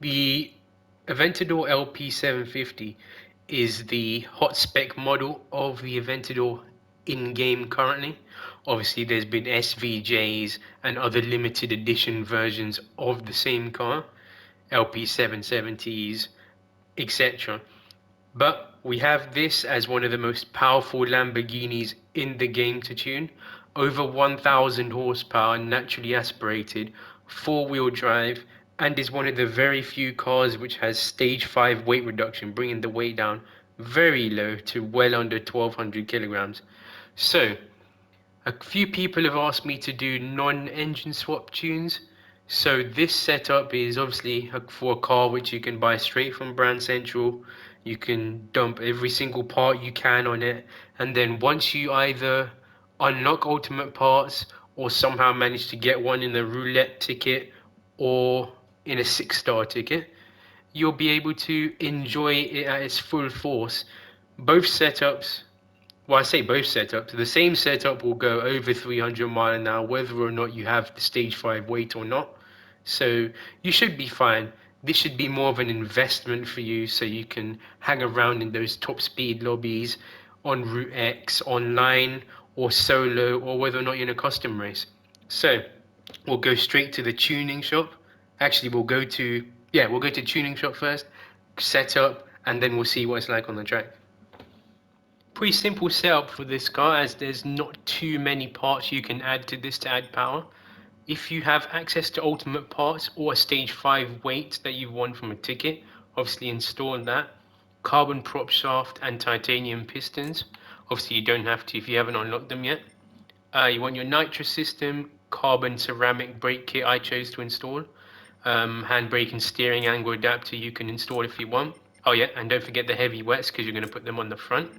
The Aventador LP750 is the hot spec model of the Aventador in-game currently. Obviously there's been SVJs and other limited edition versions of the same car, LP770s, etc. But we have this as one of the most powerful Lamborghinis in the game to tune. Over 1000 horsepower, naturally aspirated, four-wheel drive, and is one of the very few cars which has stage 5 weight reduction, bringing the weight down very low to well under 1200 kilograms. So, a few people have asked me to do non-engine swap tunes. So this setup is obviously for a car which you can buy straight from Brand Central. You can dump every single part you can on it, and then once you either unlock ultimate parts or somehow manage to get one in the roulette ticket or in a 6-star ticket, you'll be able to enjoy it at its full force. Both setups, well, I say both setups, the same setup will go over 300 mile an hour whether or not you have the stage 5 weight or not. So you should be fine. This should be more of an investment for you so you can hang around in those top speed lobbies on Route X, online or solo, or whether or not you're in a custom race. So we'll go straight to the tuning shop. Actually, we'll go to tuning shop first, setup, and then we'll see what it's like on the track. Pretty simple setup for this car, as there's not too many parts you can add to this to add power. If you have access to ultimate parts or a stage 5 weight that you've won from a ticket, obviously install that. Carbon prop shaft and titanium pistons. Obviously you don't have to if you haven't unlocked them yet. You want your nitro system, carbon ceramic brake kit I chose to install. Handbrake and steering angle adapter you can install if you want. Oh yeah, and don't forget the heavy wets because you're going to put them on the front.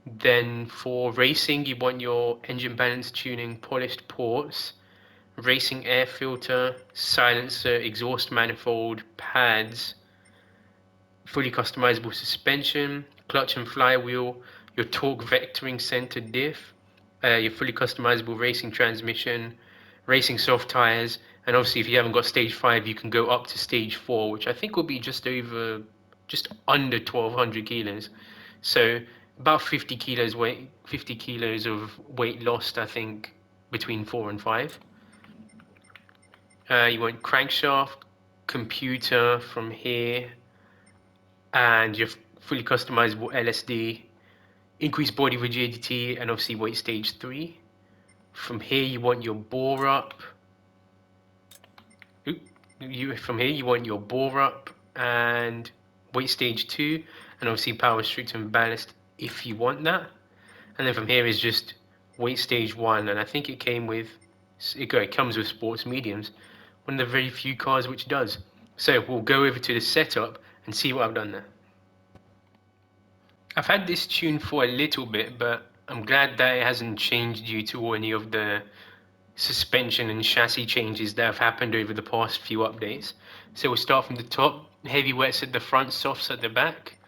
Then for racing, you want your engine balance tuning, polished ports, racing air filter, silencer, exhaust manifold, pads, fully customizable suspension, clutch and flywheel, your torque vectoring center diff, your fully customizable racing transmission, racing soft tires, and obviously if you haven't got stage 5 you can go up to stage 4, which I think will be just under 1200 kilos. So about 50 kilos of weight lost, I think, between 4 and 5. You want crankshaft, computer from here, and your fully customizable LSD, increased body rigidity, and obviously weight stage 3. From here you want your bore up. From here you want your bore up and weight stage 2, and obviously power strict and ballast if you want that. And then from here is just weight stage 1, and I think it comes with sports mediums, one of the very few cars which does. So we'll go over to the setup and see what I've done there. I've had this tune for a little bit, but I'm glad that it hasn't changed due to any of the suspension and chassis changes that have happened over the past few updates. So we'll start from the top. Heavy wets at the front, softs at the back.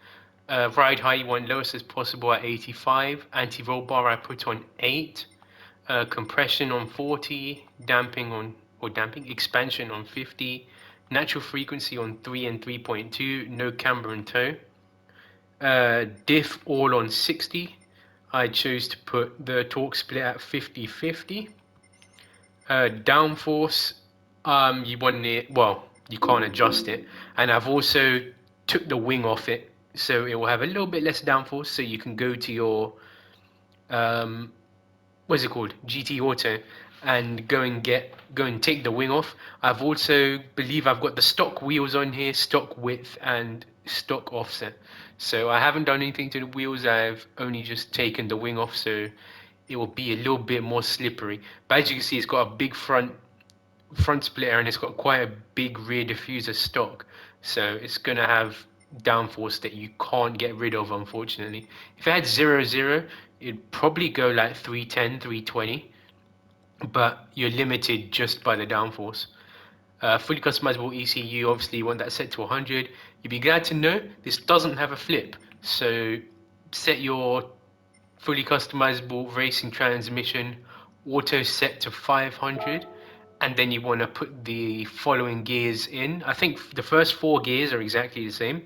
Ride height you want lowest as possible at 85. Anti-roll bar I put on 8. Compression on 40. Expansion on 50. Natural frequency on 3 and 3.2. No camber and toe. Diff all on 60. I chose to put the torque split at 50-50. Downforce, you want it, well, you can't adjust it, and I've also took the wing off it, so it will have a little bit less downforce, so you can go to your what's it called, GT Auto, and go and take the wing off. I've also believe I've got the stock wheels on here, stock width and stock offset, so I haven't done anything to the wheels. I've only just taken the wing off, so it will be a little bit more slippery. But as you can see, it's got a big front splitter, and it's got quite a big rear diffuser stock, so it's gonna have downforce that you can't get rid of, unfortunately. If it had 0-0, it'd probably go like 310, 320, but you're limited just by the downforce. Fully customizable ECU, obviously you want that set to 100. You'd be glad to know this doesn't have a flip, so set your fully customizable racing transmission auto set to 500, and then you want to put the following gears in. I think the first 4 gears are exactly the same: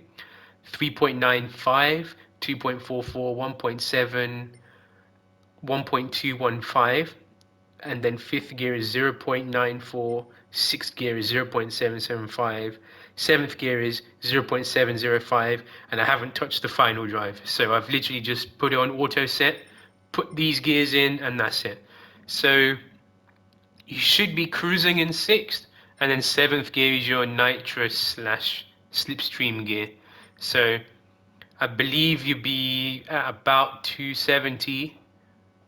3.95, 2.44, 1.7, 1.215, and then fifth gear is 0.94, sixth gear is 0.775, seventh gear is 0.705, and I haven't touched the final drive. So I've literally just put it on auto set, put these gears in, and that's it. So you should be cruising in sixth, and then seventh gear is your nitrous slash slipstream gear. So I believe you'll be at about 270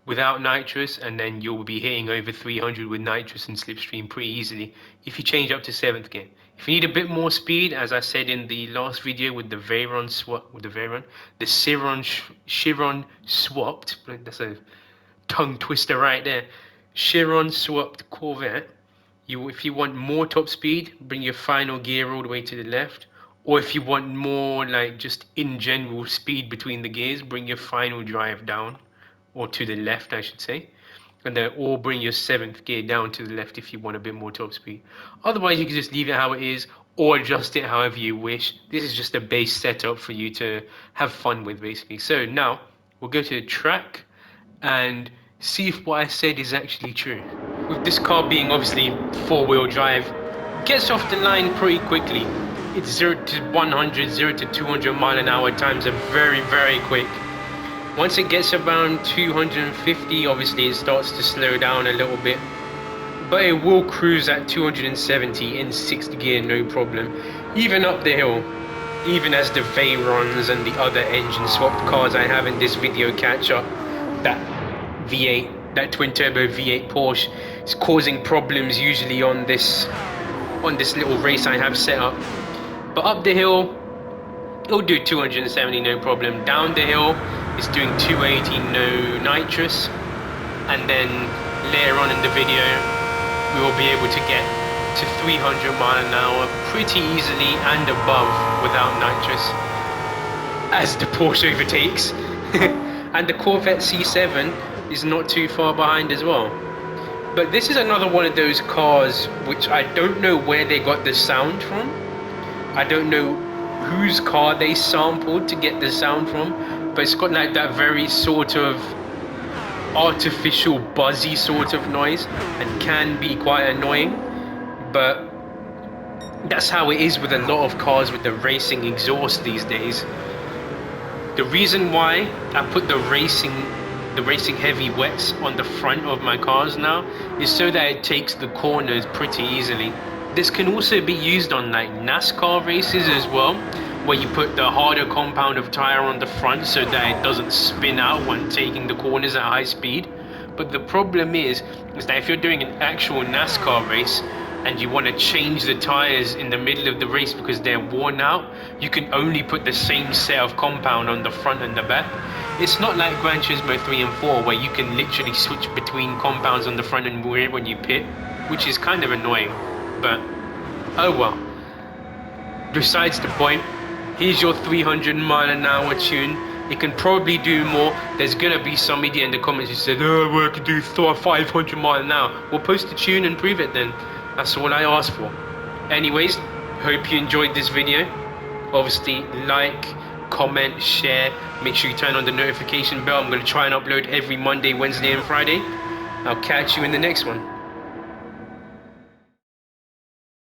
without nitrous, and then you'll be hitting over 300 with nitrous and slipstream pretty easily if you change up to seventh gear. If you need a bit more speed, as I said in the last video with the Veyron swap, the Chiron swapped. That's a tongue twister right there. Chiron swapped Corvette. If you want more top speed, bring your final gear all the way to the left. Or if you want more like just in general speed between the gears, bring your final drive down, or to the left I should say. And then or bring your seventh gear down to the left if you want a bit more top speed. Otherwise you can just leave it how it is or adjust it however you wish. This is just a base setup for you to have fun with basically. So now we'll go to the track and see if what I said is actually true. With this car being obviously four-wheel drive, gets off the line pretty quickly. It's 0 to 100, 0 to 200 mile an hour times are very, very quick. Once it gets around 250, obviously it starts to slow down a little bit, but it will cruise at 270 in sixth gear, no problem. Even up the hill, even as the Veyrons and the other engine swapped cars I have in this video catch up, that V8, that twin turbo V8 Porsche is causing problems usually on this little race I have set up. But up the hill, it'll do 270 no problem. Down the hill, it's doing 280 no nitrous, and then later on in the video, we will be able to get to 300 mile an hour pretty easily and above without nitrous, as the Porsche overtakes. And the Corvette C7 is not too far behind as well. But this is another one of those cars which I don't know where they got the sound from. I don't know whose car they sampled to get the sound from, but it's got like that very sort of artificial buzzy sort of noise and can be quite annoying. But that's how it is with a lot of cars with the racing exhaust these days. The reason why I put the racing heavy wets on the front of my cars now is so that it takes the corners pretty easily. This can also be used on like NASCAR races as well, where you put the harder compound of tire on the front so that it doesn't spin out when taking the corners at high speed. But the problem is that if you're doing an actual NASCAR race and you want to change the tires in the middle of the race because they're worn out, you can only put the same set of compound on the front and the back. It's not like Gran Turismo 3 and 4 where you can literally switch between compounds on the front and rear when you pit, which is kind of annoying, but oh well. Besides the point, here's your 300 mile an hour tune. It can probably do more. There's gonna be some idiot in the comments who said, oh, well, I can do 500 mile an hour. Well, post the tune and prove it then. That's all I asked for. Anyways, hope you enjoyed this video. Obviously, like, comment, share. Make sure you turn on the notification bell. I'm going to try and upload every Monday, Wednesday, and Friday. I'll catch you in the next one.